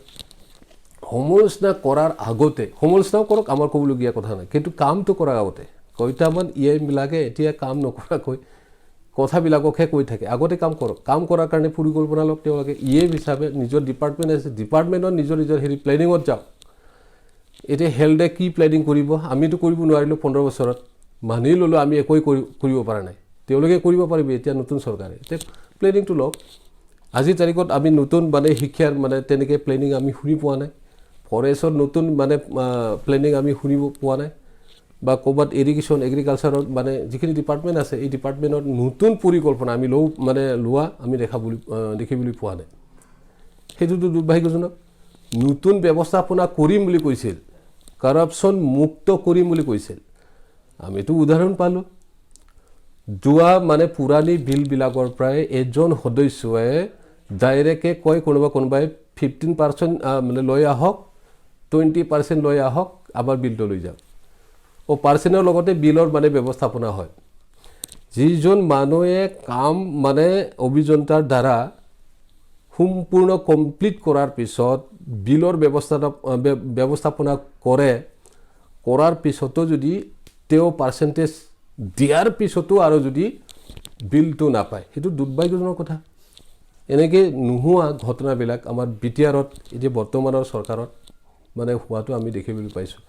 সমালোচনা কৰাৰ আগতে সমালোচনাও কৰক আমাৰ ক'বলগীয়া কথা নাই কিন্তু কামটো কৰাৰ আগতে কয়টামান বিলাকে এতিয়া কাম নকৰাকৈ কথাবিলাককহে কৈ থাকে আগতে কাম কৰক কাম কৰাৰ কাৰণে পৰিকল্পনা লওক তেওঁলোকে হিচাপে নিজৰ ডিপাৰ্টমেণ্ট আছে ডিপাৰ্টমেণ্টৰ নিজৰ প্লেনিঙত যাওক এতিয়া হেল্থে কি প্লেনিং কৰিব আমিতো কৰিব নোৱাৰিলোঁ 15 বছৰত মানি ল'লোঁ আমি একোই কৰিব পৰা নাই তেওঁলোকে কৰিব পাৰিব এতিয়া নতুন চৰকাৰে এতিয়া প্লেনিংটো লওক আজিৰ তাৰিখত আমি নতুন শিক্ষাৰ তেনেকৈ প্লেনিং আমি শুনি পোৱা নাই ফৰেষ্টৰ নতুন প্লেনিং আমি শুনিব পোৱা নাই বা ক'ৰবাত ইৰিগেশ্যন এগ্ৰিকালচাৰৰ যিখিনি ডিপাৰ্টমেণ্ট আছে এই ডিপাৰ্টমেণ্টৰ নতুন পৰিকল্পনা আমি লোৱা আমি দেখিবলৈ পোৱা নাই সেইটোতো দুৰ্ভাগ্যজনক নতুন ব্যৱস্থাপনা কৰিম বুলি কৈছিল কৰাপশ্যন মুক্ত কৰিম বুলি কৈছিল আমিতো উদাহৰণ পালোঁ যোৱা পুৰাণী বিলবিলাকৰ প্ৰায় এজন সদস্যই ডাইৰেক্টে কয় কোনোবাই 15% লৈ আহক 20% লৈ আহক আমাৰ বিলটো লৈ যাওক পাৰ্চেণ্টৰ লগতে বিলৰ ব্যৱস্থাপনা হয় যিজন মানুহে কাম অভিযন্তাৰ দ্বাৰা সম্পূৰ্ণ কমপ্লিট কৰাৰ পিছত বিলৰ ব্যৱস্থাপনা কৰাৰ পিছতো যদি তেওঁ পাৰ্চেণ্টেজ দিয়াৰ পিছতো আৰু যদি বিলটো নাপায় সেইটো দুৰ্ভাগ্যজনক কথা এনেকৈ নোহোৱা ঘটনাবিলাক আমাৰ BTRত এতিয়া বৰ্তমানৰ চৰকাৰত হোৱাটো আমি দেখিবলৈ পাইছোঁ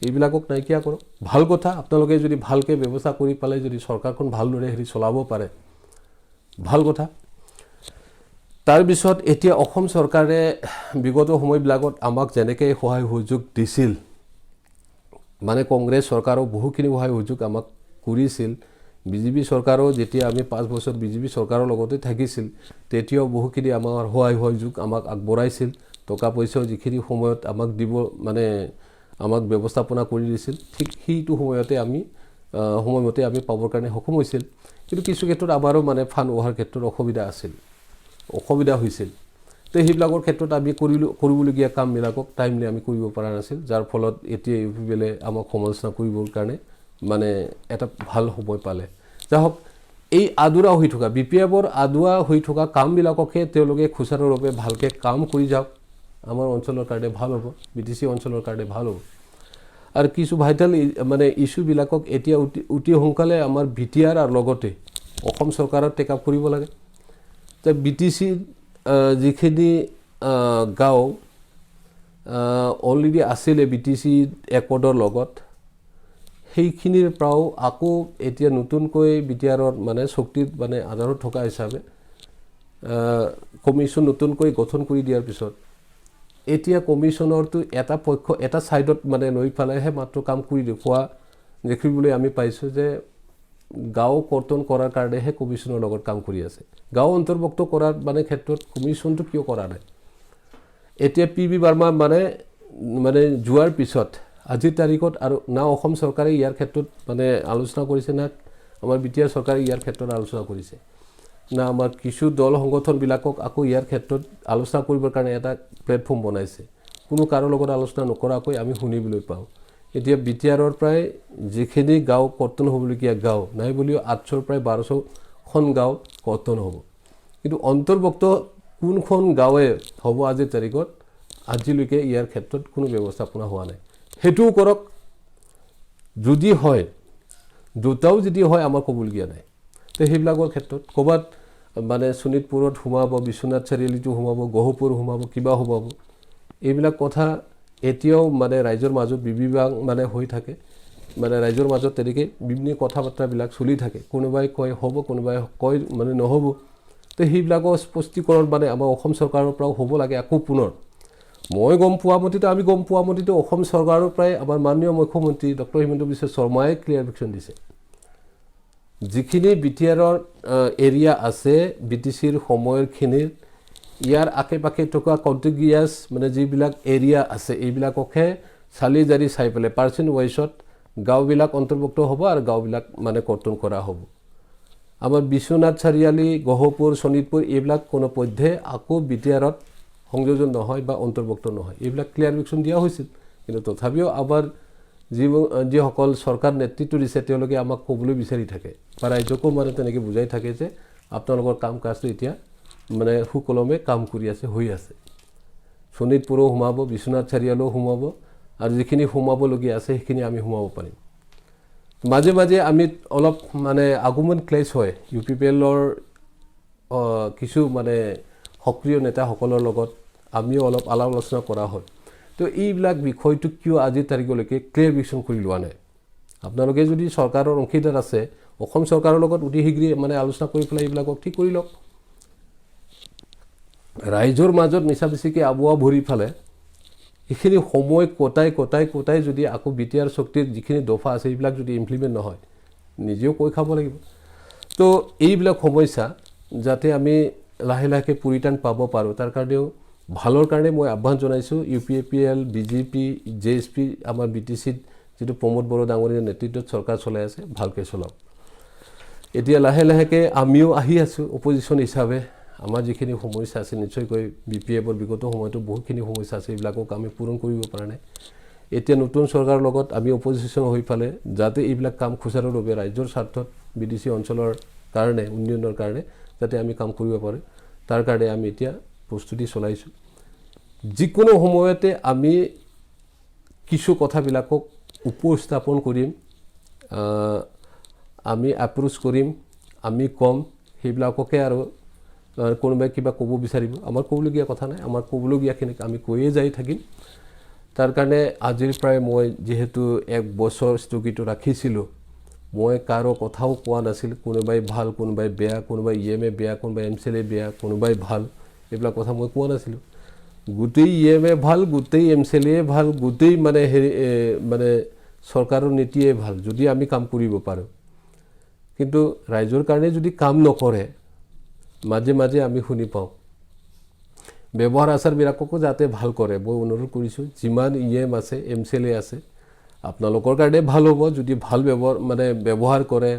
এইবিলাকক নাইকিয়া কৰক ভাল কথা আপোনালোকে যদি ভালকৈ ব্যৱস্থা কৰি পালে যদি চৰকাৰখন ভালদৰে চলাব পাৰে ভাল কথা তাৰপিছত এতিয়া অসম চৰকাৰে বিগত সময়বিলাকত আমাক যেনেকৈ সহায় সহযোগ দিছিল কংগ্ৰেছ চৰকাৰো বহুখিনি সহায় সহযোগ আমাক কৰিছিল BJP চৰকাৰো যেতিয়া আমি 5 বছৰ BJP চৰকাৰৰ লগতে থাকিছিল তেতিয়াও বহুখিনি আমাৰ সহায় সহযোগ আমাক আগবঢ়াইছিল টকা পইচাও যিখিনি সময়ত আমাক দিব আমাক ব্যৱস্থাপনা কৰি দিছিল ঠিক সেইটো সময়মতে আমি পাবৰ কাৰণে সক্ষম হৈছিল কিন্তু কিছু ক্ষেত্ৰত আমাৰো ফাণ্ড অহাৰ ক্ষেত্ৰত অসুবিধা হৈছিল তো সেইবিলাকৰ ক্ষেত্ৰত আমি কৰিবলগীয়া কামবিলাকক টাইমলি আমি কৰিব পৰা নাছিল যাৰ ফলত এতিয়া এইবিলাক আমাক সমালোচনা কৰিবৰ কাৰণে এটা ভাল সময় পালে যাই হওক এই আদুৰা হৈ থকা BPFৰ আদুৰা হৈ থকা কামবিলাককে তেওঁলোকে সুচাৰুৰূপে ভালকৈ কাম কৰি যাওক আমাৰ অঞ্চলৰ কাৰণে ভাল হ'ব BTC অঞ্চলৰ কাৰণে ভাল হ'ব আৰু কিছু ভাইটাল ইছ্যুবিলাকক এতিয়া অতি সোনকালে আমাৰ BTR আৰু লগতে অসম চৰকাৰৰ টেক আপ কৰিব লাগে তো BTC যিখিনি গাঁও অলৰেডি আছিলে BTC একৰ্ডৰ লগত সেইখিনিৰ পৰাও আকৌ এতিয়া নতুনকৈ BTRৰ শক্তিৰ আধাৰত থকা হিচাপে কমিশ্যন নতুনকৈ গঠন কৰি দিয়াৰ পিছত এতিয়া কমিশ্যনৰটো এটা পক্ষ এটা সাইডত লৈ পেলাইহে মাত্ৰ কাম কৰি দেখিবলৈ আমি পাইছোঁ যে গাঁও কৰ্তন কৰাৰ কাৰণেহে কমিশ্যনৰ লগত কাম কৰি আছে গাঁও অন্তৰ্ভুক্ত কৰাৰ ক্ষেত্ৰত কমিশ্যনটো কিয় কৰা নাই এতিয়া PB বাৰ্মা যোৱাৰ পিছত আজিৰ তাৰিখত আৰু না অসম চৰকাৰে ইয়াৰ ক্ষেত্ৰত আলোচনা কৰিছে না আমাৰ BTR চৰকাৰে ইয়াৰ ক্ষেত্ৰত আলোচনা কৰিছে না আমাৰ কিছু দল সংগঠনবিলাকক আকৌ ইয়াৰ ক্ষেত্ৰত আলোচনা কৰিবৰ কাৰণে এটা প্লেটফৰ্ম বনাইছে কোনো কাৰো লগত আলোচনা নকৰাকৈ আমি শুনিবলৈ পাওঁ এতিয়া BTRৰ প্ৰায় যিখিনি গাঁও কৰ্তন হ'বলগীয়া গাঁও নাই বুলিও 800 প্ৰায় 1200খন গাঁও কৰ্তন হ'ব কিন্তু অন্তৰ্ভুক্ত কোনখন গাঁৱে হ'ব আজিৰ তাৰিখত আজিলৈকে ইয়াৰ ক্ষেত্ৰত কোনো ব্যৱস্থাপনা হোৱা নাই সেইটোও কৰক যদি হয় দুটাও যদি হয় আমাৰ ক'বলগীয়া নাই তো সেইবিলাকৰ ক্ষেত্ৰত ক'ৰবাত মানে শোণিতপুৰত সোমাব বিশ্বনাথ চাৰিআলিটো সোমাব গহপুৰ সোমাব কিবা সোমাব এইবিলাক কথা এতিয়াও মানে ৰাইজৰ মাজত বিবিবাং মানে হৈ থাকে মানে ৰাইজৰ মাজত তেনেকৈ বিভিন্ন কথা বাৰ্তাবিলাক চলি থাকে কোনোবাই কয় হ'ব কোনোবাই কয় মানে নহ'ব তো সেইবিলাকৰ স্পষ্টীকৰণ মানে আমাৰ অসম চৰকাৰৰ পৰাও হ'ব লাগে আকৌ পুনৰ মই গম পোৱা মতেতো আমি গম পোৱা মতেতো অসম চৰকাৰৰ পৰাই আমাৰ মাননীয় মুখ্যমন্ত্ৰী ডক্টৰ হিমন্ত বিশ্ব শৰ্মাই ক্লিয়াৰিফিকেশ্যন দিছে যিখিনি বিটিআৰৰ এৰিয়া আছে বিটিচিৰ সময়ৰখিনিৰ ইয়াৰ আশে পাশে থকা কণ্টিগিয়াছ মানে যিবিলাক এৰিয়া আছে এইবিলাককহে চালি জাৰি চাই পেলাই পাৰ্চেণ্ট ৱাইজত গাঁওবিলাক অন্তৰ্ভুক্ত হ'ব আৰু গাঁওবিলাক মানে কৰ্তন কৰা হ'ব আমাৰ বিশ্বনাথ চাৰিআলি গহপুৰ শোণিতপুৰ এইবিলাক কোনো পধ্যে আকৌ বিটিআৰত সংযোজন নহয় বা অন্তৰ্ভুক্ত নহয় এইবিলাক ক্লিয়াৰিফিকেশ্যন দিয়া হৈছিল কিন্তু তথাপিও আমাৰ যিসকল চৰকাৰ নেতৃত্ব দিছে তেওঁলোকে আমাক ক'বলৈ বিচাৰি থাকে বা ৰাজ্যকো মানে তেনেকৈ বুজাই থাকে যে আপোনালোকৰ কাম কাজটো এতিয়া মানে সুকলমে কাম কৰি আছে হৈ আছে শোণিতপুৰো সোমাব বিশ্বনাথ চাৰিআলিও সোমাব আৰু যিখিনি সোমাবলগীয়া আছে সেইখিনি আমি সোমাব পাৰিম মাজে মাজে আমি অলপ মানে আগুমেণ্ট ক্লেছ হয় UPPLৰ কিছু মানে সক্ৰিয় নেতাসকলৰ লগত আমিও অলপ আলাপ আলোচনা কৰা হয় তো এইবিলাক বিষয়টো কিয় আজিৰ তাৰিখলৈকে ক্লিয়াৰিফিকেশ্যন কৰি লোৱা নাই আপোনালোকে যদি চৰকাৰৰ অংশীদাৰ আছে অসম চৰকাৰৰ লগত অতি শীঘ্ৰে মানে আলোচনা কৰি পেলাই এইবিলাকক ঠিক কৰি লওক ৰাইজৰ মাজত মিছামিছিকৈ আবোৱা ভৰি ফালে এইখিনি সময় কটাই যদি আকৌ বিটিআৰ শক্তিৰ যিখিনি দফা আছে এইবিলাক যদি ইমপ্লিমেণ্ট নহয় নিজেও কৈ খাব লাগিব তো এইবিলাক সমস্যা যাতে আমি লাহে লাহে পৰিত্ৰাণ পাব পাৰোঁ তাৰ কাৰণেও ভালৰ কাৰণে মই আহ্বান জনাইছোঁ UPPL BJP JSP আমাৰ BTCত যিটো প্ৰমোদ বড়ো ডাঙৰীয়াৰ নেতৃত্বত চৰকাৰ চলাই আছে ভালকৈ চলাওক এতিয়া লাহে লাহেকৈ আমিও আহি আছোঁ অপজিশ্যন হিচাপে আমাৰ যিখিনি সমস্যা আছে নিশ্চয়কৈ BPFৰ বিগত সময়তো বহুতখিনি সমস্যা আছে এইবিলাকক আমি পূৰণ কৰিব পৰা নাই এতিয়া নতুন চৰকাৰৰ লগত আমি অপজিশ্যন হৈ ফালে যাতে এইবিলাক কাম সুচাৰুৰূপে ৰাজ্যৰ স্বাৰ্থত BDC অঞ্চলৰ কাৰণে উন্নয়নৰ কাৰণে যাতে আমি কাম কৰিব পাৰোঁ তাৰ কাৰণে আমি এতিয়া প্ৰস্তুতি চলাইছোঁ যিকোনো সময়তে আমি কিছু কথাবিলাকক উপস্থাপন কৰিম আমি এপ্ৰোচ কৰিম আমি কম সেইবিলাককে আৰু কোনোবাই কিবা ক'ব বিচাৰিব আমাৰ ক'বলগীয়া কথা নাই আমাৰ ক'বলগীয়াখিনিক আমি কৈয়ে যাই থাকিম তাৰ কাৰণে আজিৰ পৰাই মই যিহেতু 1 বছৰ স্থগিত ৰাখিছিলোঁ মই কাৰো কথাও কোৱা নাছিল কোনোবাই ভাল কোনোবাই বেয়া কোনোবাই EMA বেয়া কোনোবাই MCLA বেয়া কোনোবাই ভাল এইবিলাক কথা মই কোৱা নাছিলোঁ গোটেই EMA ভাল গোটেই MCLA ভাল গোটেই মানে মানে চৰকাৰৰ নীতিয়ে ভাল যদি আমি কাম কৰিব পাৰোঁ কিন্তু ৰাইজৰ কাৰণে যদি কাম নকৰে মাজে মাজে আমি শুনি পাওঁ ব্যৱহাৰ আচাৰবিলাককো যাতে ভাল কৰে মই অনুৰোধ কৰিছোঁ যিমান EM আছে MCLA আছে আপোনালোকৰ কাৰণে ভাল হ'ব যদি ভাল ব্যৱহাৰ কৰে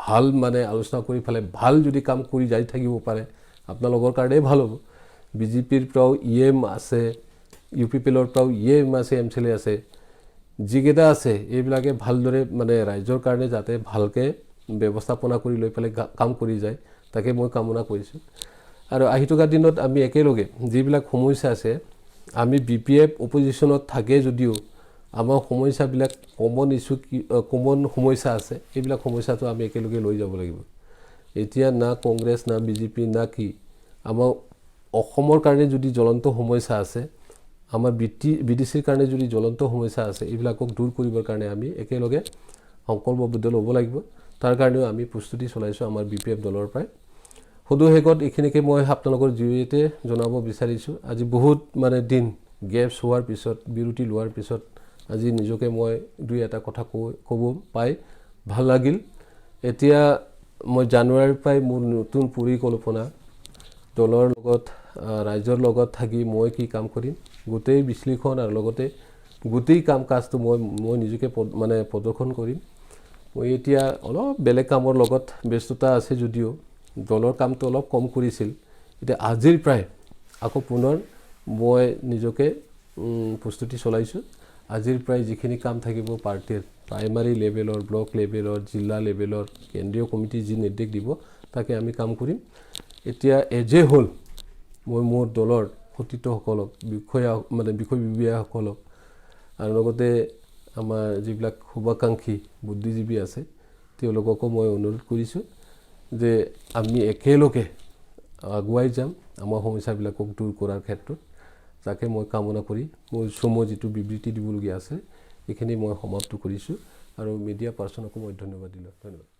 ভাল মানে আলোচনা কৰি ফেলে ভাল যদি কাম কৰি যাই থাকিব পাৰে আপোনালোকৰ কাৰণে ভাল হ'ব BJPৰ পৰাও EM আছে UPPLৰ পৰাও EM আছে MCLA আছে যিকেইটা আছে এইবিলাকে ভালদৰে মানে ৰাইজৰ কাৰণে যাতে ভালকৈ ব্যৱস্থাপনা কৰি লৈ পেলাই কাম কৰি যায় তাকে মই কামনা কৰিছোঁ আৰু আহি থকা দিনত আমি একেলগে যিবিলাক সমস্যা আছে আমি BPF অপজিশ্যনত থাকে যদিও আমাৰ সমস্যাবিলাক কমন সমস্যা আছে এইবিলাক সমস্যাটো আমি একেলগে লৈ যাব লাগিব এতিয়া না কংগ্ৰেছ না BJP না কি আমাৰ অসমৰ কাৰণে যদি জ্বলন্ত সমস্যা আছে আমাৰ BDCৰ কাৰণে যদি জ্বলন্ত সমস্যা আছে এইবিলাকক দূৰ কৰিবৰ কাৰণে আমি একেলগে সংকল্পবদ্ধ হ'ব লাগিব তাৰ কাৰণেও আমি প্ৰস্তুতি চলাইছোঁ আমাৰ BPF দলৰ পৰাই সদুশেষত এইখিনিকে মই আপোনালোকৰ জৰিয়তে জনাব বিচাৰিছোঁ আজি বহুত মানে দিন গেপছ হোৱাৰ পিছত বিৰতি লোৱাৰ পিছত আজি নিজকে মই দুই এটা কথা ক'ব পাই ভাল লাগিল এতিয়া মই জানুৱাৰীৰ পৰাই মোৰ নতুন পৰিকল্পনা দলৰ লগত ৰাইজৰ লগত থাকি মই কি কাম কৰিম গোটেই বিশ্লেষণ আৰু লগতে গোটেই কাম কাজটো মই নিজকে মানে প্ৰদৰ্শন কৰিম মই এতিয়া অলপ বেলেগ কামৰ লগত ব্যস্ততা আছে যদিও দলৰ কামটো অলপ কম কৰিছিল এতিয়া আজিৰ প্ৰায় আকৌ পুনৰ মই নিজকে প্ৰস্তুতি চলাইছোঁ আজিৰ প্ৰায় যিখিনি কাম থাকিব পাৰ্টিৰ প্ৰাইমাৰী লেভেলৰ ব্লক লেভেলৰ জিলা লেভেলৰ কেন্দ্ৰীয় কমিটি যি নিৰ্দেশ দিব তাকে আমি কাম কৰিম এতিয়া এজে হ'ল মই মোৰ দলৰ সতীৰ্থসকলক বিষয় বিবেচকসকলক আৰু লগতে আমাৰ যিবিলাক শুভাকাংক্ষী বুদ্ধিজীৱী আছে তেওঁলোককো মই অনুৰোধ কৰিছোঁ যে আমি একেলগে আগুৱাই যাম আমাৰ সমস্যাবিলাকক দূৰ কৰাৰ ক্ষেত্ৰত। যাকে মই কামনা কৰি মোৰ চমু যিটো বিবৃতি দিবলগীয়া আছে এইখিনি মই সমাপ্ত কৰিছোঁ আৰু মিডিয়া পাৰ্চনকো মই ধন্যবাদ দিলোঁ। ধন্যবাদ।